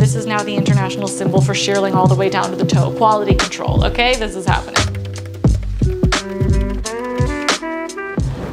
This is now the international symbol for shearling all the way down to the toe. Quality control, okay? This is happening.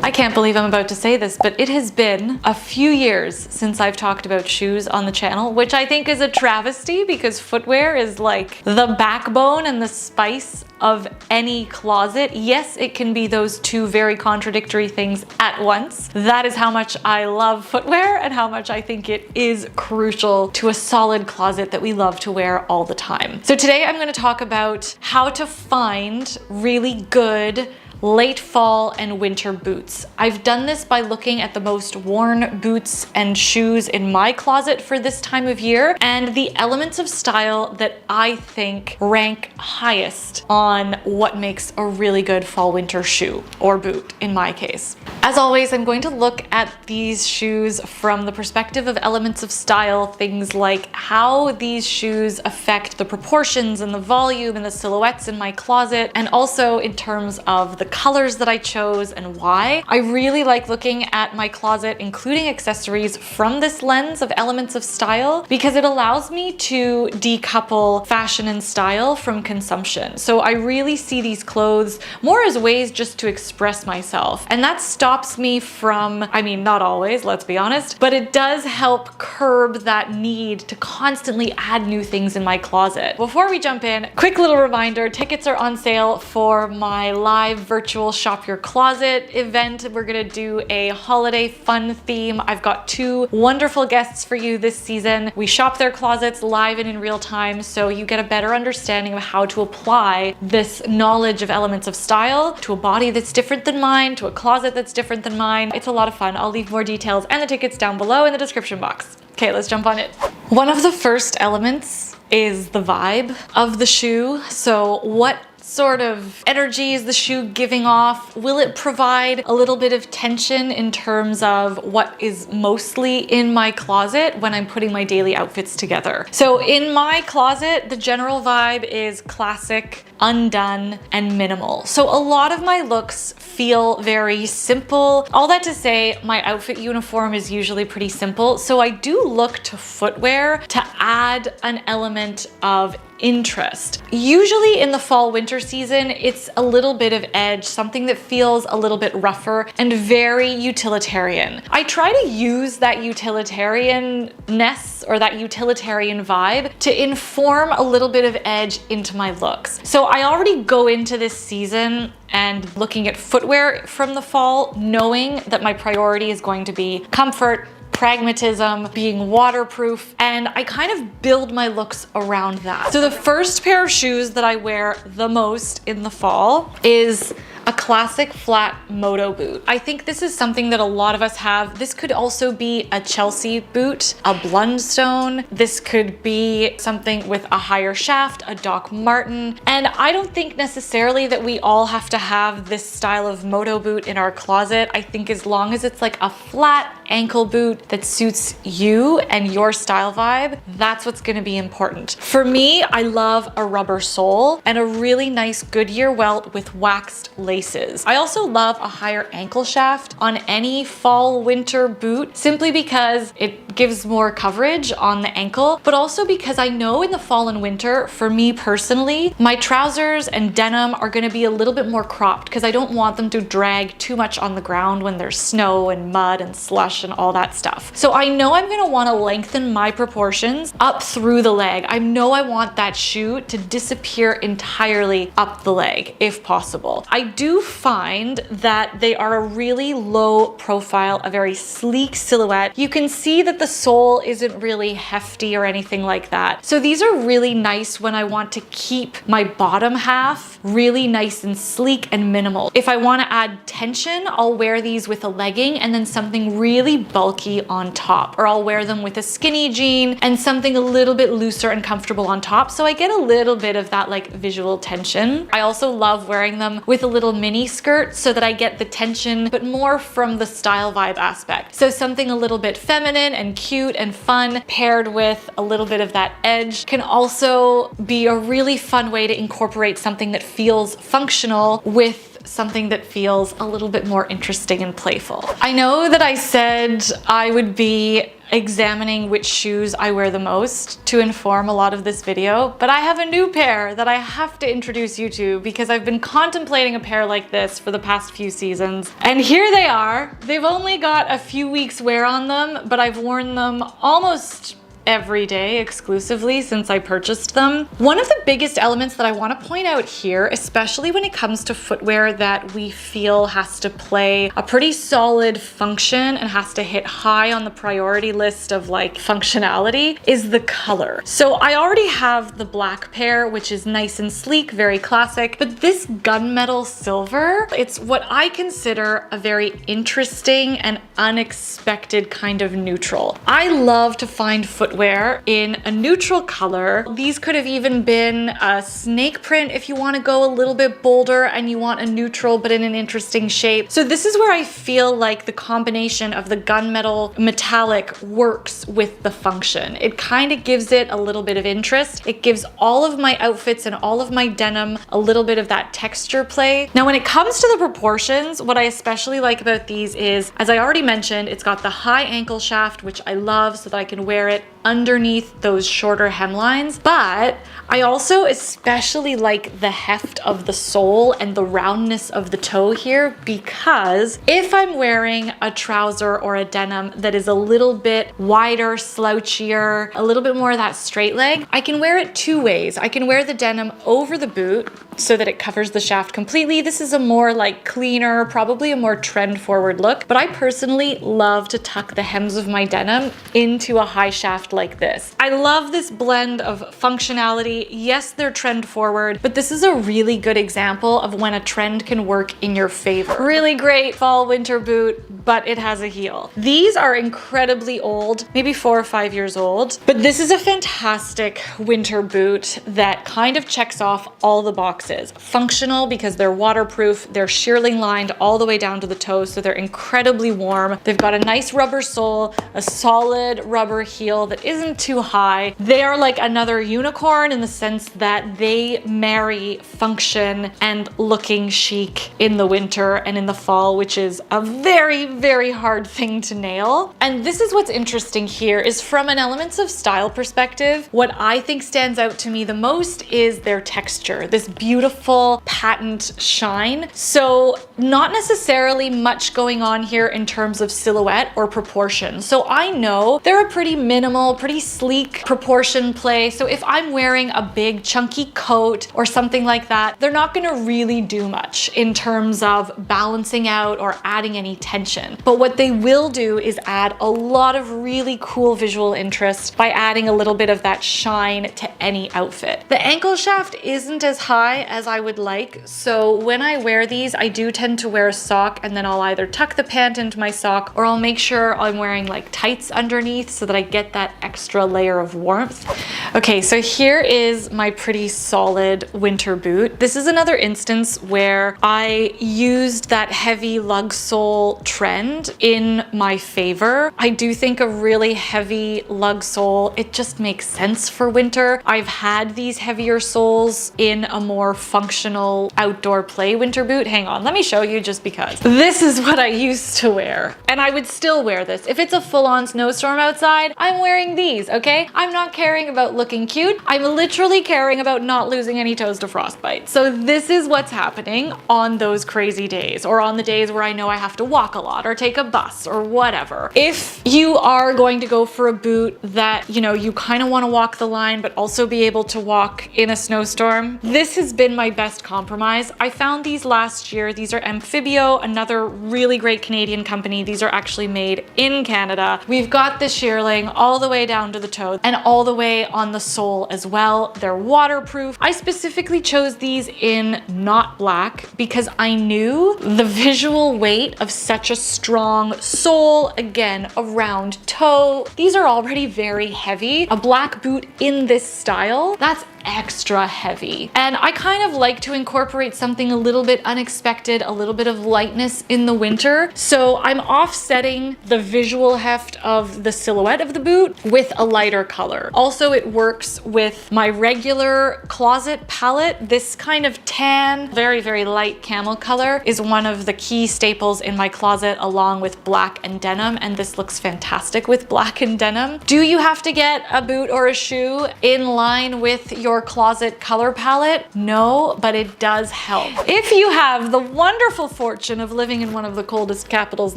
I can't believe I'm about to say this, but it has been a few years since I've talked about shoes on the channel, which I think is a travesty because footwear is like the backbone and the spice of any closet. Yes, it can be those two very contradictory things at once. That is how much I love footwear and how much I think it is crucial to a solid closet that we love to wear all the time. So today I'm going to talk about how to find really good late fall and winter boots. I've done this by looking at the most worn boots and shoes in my closet for this time of year and the elements of style that I think rank highest on what makes a really good fall winter shoe or boot in my case. As always, I'm going to look at these shoes from the perspective of elements of style, things like how these shoes affect the proportions and the volume and the silhouettes in my closet, and also in terms of the colors that I chose and why. I really like looking at my closet, including accessories, from this lens of elements of style because it allows me to decouple fashion and style from consumption. So I really see these clothes more as ways just to express myself. And that stops me from, I mean, not always, let's be honest, but it does help curb that need to constantly add new things in my closet. Before we jump in, quick little reminder, tickets are on sale for my live virtual Shop Your Closet event. We're gonna do a holiday fun theme. I've got two wonderful guests for you this season. We shop their closets live and in real time, so you get a better understanding of how to apply this knowledge of elements of style to a body that's different than mine, to a closet that's different than mine. It's a lot of fun. I'll leave more details and the tickets down below in the description box. Okay, let's jump on it. One of the first elements is the vibe of the shoe. So what sort of energy is the shoe giving off? Will it provide a little bit of tension in terms of what is mostly in my closet when I'm putting my daily outfits together? So in my closet, the general vibe is classic, undone, and minimal. So a lot of my looks feel very simple. All that to say, my outfit uniform is usually pretty simple. So I do look to footwear to add an element of interest. Usually in the fall winter season, it's a little bit of edge, something that feels a little bit rougher and very utilitarian. I try to use that utilitarianness or that utilitarian vibe to inform a little bit of edge into my looks. So I already go into this season and looking at footwear from the fall, knowing that my priority is going to be comfort, pragmatism, being waterproof, and I kind of build my looks around that. So the first pair of shoes that I wear the most in the fall is a classic flat moto boot. I think this is something that a lot of us have. This could also be a Chelsea boot, a Blundstone. This could be something with a higher shaft, a Doc Marten. And I don't think necessarily that we all have to have this style of moto boot in our closet. I think as long as it's like a flat ankle boot that suits you and your style vibe, that's what's gonna be important. For me, I love a rubber sole and a really nice Goodyear welt with waxed laces. I also love a higher ankle shaft on any fall winter boot simply because it gives more coverage on the ankle, but also because I know in the fall and winter, for me personally, my trousers and denim are gonna be a little bit more cropped because I don't want them to drag too much on the ground when there's snow and mud and slush and all that stuff. So I know I'm gonna wanna lengthen my proportions up through the leg. I know I want that shoe to disappear entirely up the leg if possible. I do find that they are a really low profile, a very sleek silhouette. You can see that the sole isn't really hefty or anything like that. So these are really nice when I want to keep my bottom half really nice and sleek and minimal. If I want to add tension, I'll wear these with a legging and then something really bulky on top, or I'll wear them with a skinny jean and something a little bit looser and comfortable on top, so I get a little bit of that like visual tension. I also love wearing them with a little mini skirt so that I get the tension, but more from the style vibe aspect. So something a little bit feminine and cute and fun paired with a little bit of that edge can also be a really fun way to incorporate something that feels functional with something that feels a little bit more interesting and playful. I know that I said I would be examining which shoes I wear the most to inform a lot of this video, but I have a new pair that I have to introduce you to because I've been contemplating a pair like this for the past few seasons. And here they are. They've only got a few weeks wear on them, but I've worn them almost every day exclusively since I purchased them. One of the biggest elements that I want to point out here, especially when it comes to footwear that we feel has to play a pretty solid function and has to hit high on the priority list of like functionality, is the color. So I already have the black pair, which is nice and sleek, very classic, but this gunmetal silver, it's what I consider a very interesting and unexpected kind of neutral. I love to find footwear in a neutral color. These could have even been a snake print if you want to go a little bit bolder and you want a neutral but in an interesting shape. So this is where I feel like the combination of the gunmetal metallic works with the function. It kind of gives it a little bit of interest. It gives all of my outfits and all of my denim a little bit of that texture play. Now when it comes to the proportions, what I especially like about these is, as I already mentioned, it's got the high ankle shaft, which I love so that I can wear it underneath those shorter hemlines, but I also especially like the heft of the sole and the roundness of the toe here, because if I'm wearing a trouser or a denim that is a little bit wider, slouchier, a little bit more of that straight leg, I can wear it two ways. I can wear the denim over the boot so that it covers the shaft completely. This is a more like cleaner, probably a more trend forward look, but I personally love to tuck the hems of my denim into a high shaft like this. I love this blend of functionality. Yes, they're trend forward, but this is a really good example of when a trend can work in your favor. Really great fall winter boot, but it has a heel. These are incredibly old, maybe 4 or 5 years old, but this is a fantastic winter boot that kind of checks off all the boxes. Functional because they're waterproof, they're shearling lined all the way down to the toes, so they're incredibly warm. They've got a nice rubber sole, a solid rubber heel that isn't too high. They are like another unicorn in the sense that they marry function and looking chic in the winter and in the fall, which is a very, very hard thing to nail. And this is what's interesting here is from an elements of style perspective, what I think stands out to me the most is their texture, this beautiful patent shine. So not necessarily much going on here in terms of silhouette or proportion. So I know they're a pretty minimal, pretty sleek proportion play. So if I'm wearing a big chunky coat or something like that, they're not gonna really do much in terms of balancing out or adding any tension. But what they will do is add a lot of really cool visual interest by adding a little bit of that shine to any outfit. The ankle shaft isn't as high as I would like, so when I wear these, I do tend to wear a sock and then I'll either tuck the pant into my sock or I'll make sure I'm wearing like tights underneath so that I get that extra layer of warmth. Okay, so here is my pretty solid winter boot. This is another instance where I used that heavy lug sole trend in my favor. I do think a really heavy lug sole, it just makes sense for winter. I've had these heavier soles in a more functional outdoor play winter boot. Hang on, let me show you just because. This is what I used to wear, and I would still wear this. If it's a full-on snowstorm outside, I'm wearing these, okay? I'm not caring about looking cute. I'm literally caring about not losing any toes to frostbite. So this is what's happening on those crazy days, or on the days where I know I have to walk a lot or take a bus or whatever. If you are going to go for a boot that, you know, you kind of want to walk the line but also be able to walk in a snowstorm, this has been my best compromise. I found these last year. These are Amphibio, another really great Canadian company. These are actually made in Canada. We've got the shearling all the way down to the toe and all the way on the sole as well. They're waterproof. I specifically chose these in not black because I knew the visual weight of such a strong sole, again, a round toe. These are already very heavy. A black boot in this style, that's extra heavy. And I kind of like to incorporate something a little bit unexpected, a little bit of lightness in the winter. So I'm offsetting the visual heft of the silhouette of the boot with a lighter color. Also, it works with my regular closet palette. This kind of tan, very, very light camel color is one of the key staples in my closet, along with black and denim, and this looks fantastic with black and denim. Do you have to get a boot or a shoe in line with your closet color palette? No, but it does help. If you have the wonderful fortune of living in one of the coldest capitals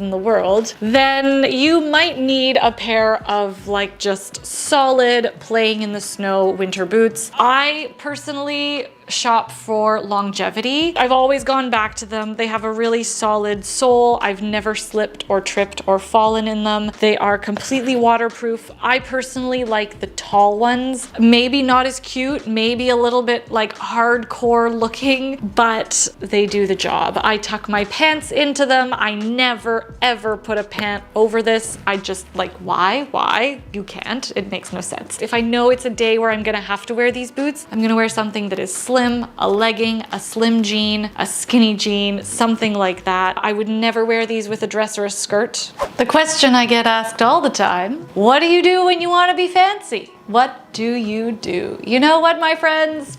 in the world, then you might need a pair of like just solid playing in the snow winter boots. I personally shop for longevity. I've always gone back to them. They have a really solid sole. I've never slipped or tripped or fallen in them. They are completely waterproof. I personally like the tall ones. Maybe not as cute, maybe a little bit like hardcore looking, but they do the job. I tuck my pants into them. I never ever put a pant over this. I just like, why? You can't. It makes no sense. If I know it's a day where I'm gonna have to wear these boots, I'm gonna wear something that is slim, a legging, a slim jean, a skinny jean, something like that. I would never wear these with a dress or a skirt. The question I get asked all the time, what do you do when you want to be fancy? What do you do? You know what, my friends?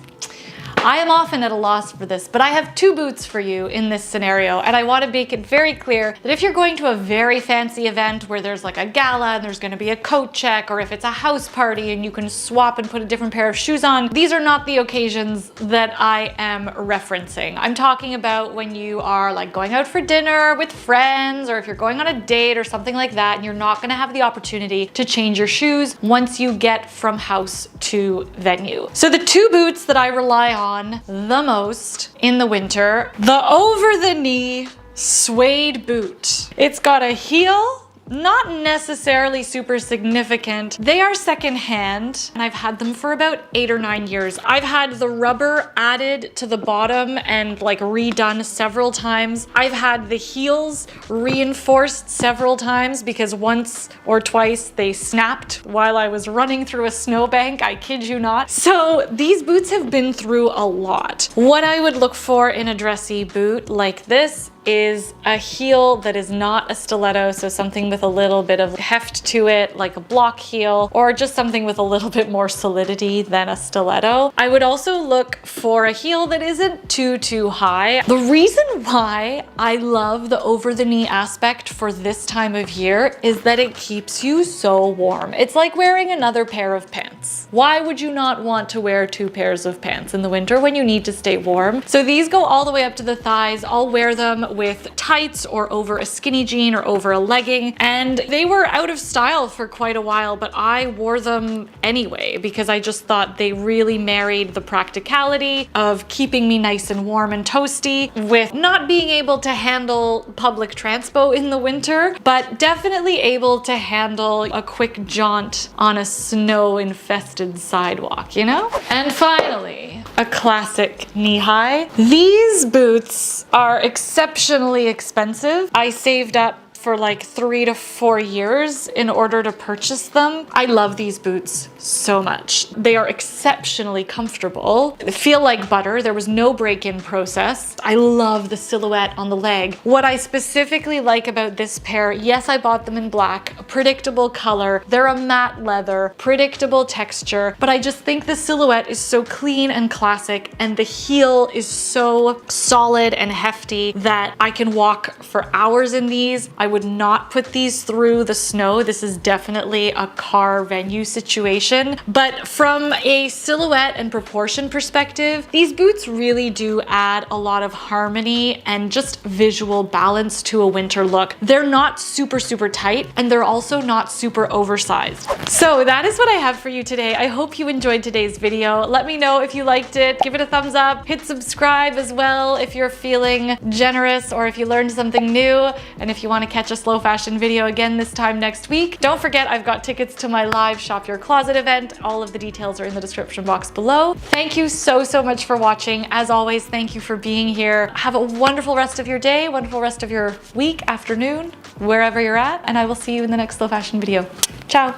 I am often at a loss for this, but I have two boots for you in this scenario, and I want to make it very clear that if you're going to a very fancy event where there's like a gala and there's going to be a coat check, or if it's a house party and you can swap and put a different pair of shoes on, these are not the occasions that I am referencing. I'm talking about when you are like going out for dinner with friends, or if you're going on a date or something like that, and you're not going to have the opportunity to change your shoes once you get from house to venue. So the two boots that I rely on the most in the winter, the over-the-knee suede boot. It's got a heel, not necessarily super significant. They are secondhand, and I've had them for about 8 or 9 years. I've had the rubber added to the bottom and like redone several times. I've had the heels reinforced several times because once or twice they snapped while I was running through a snowbank, I kid you not. So these boots have been through a lot. What I would look for in a dressy boot like this is a heel that is not a stiletto, so something with a little bit of heft to it, like a block heel, or just something with a little bit more solidity than a stiletto. I would also look for a heel that isn't too high. The reason why I love the over-the-knee aspect for this time of year is that it keeps you so warm. It's like wearing another pair of pants. Why would you not want to wear 2 pairs of pants in the winter when you need to stay warm? So these go all the way up to the thighs. I'll wear them with tights or over a skinny jean or over a legging, and they were out of style for quite a while, but I wore them anyway because I just thought they really married the practicality of keeping me nice and warm and toasty with not being able to handle public transpo in the winter, but definitely able to handle a quick jaunt on a snow-infested sidewalk, you know? And finally, a classic knee-high. These boots are exceptionally expensive. I saved up for like 3 to 4 years in order to purchase them. I love these boots so much. They are exceptionally comfortable. They feel like butter. There was no break-in process. I love the silhouette on the leg. What I specifically like about this pair, yes, I bought them in black, a predictable color. They're a matte leather, predictable texture, but I just think the silhouette is so clean and classic, and the heel is so solid and hefty that I can walk for hours in these. I would not put these through the snow. This is definitely a car venue situation. But from a silhouette and proportion perspective, these boots really do add a lot of harmony and just visual balance to a winter look. They're not super tight, and they're also not super oversized. So that is what I have for you today. I hope you enjoyed today's video. Let me know if you liked it. Give it a thumbs up. Hit subscribe as well if you're feeling generous or if you learned something new, and if you want to catch a slow fashion video again this time next week. Don't forget, I've got tickets to my live Shop Your Closet event. All of the details are in the description box below. Thank you so much for watching. As always, thank you for being here. Have a wonderful rest of your day, wonderful rest of your week, afternoon, wherever you're at, and I will see you in the next slow fashion video. Ciao.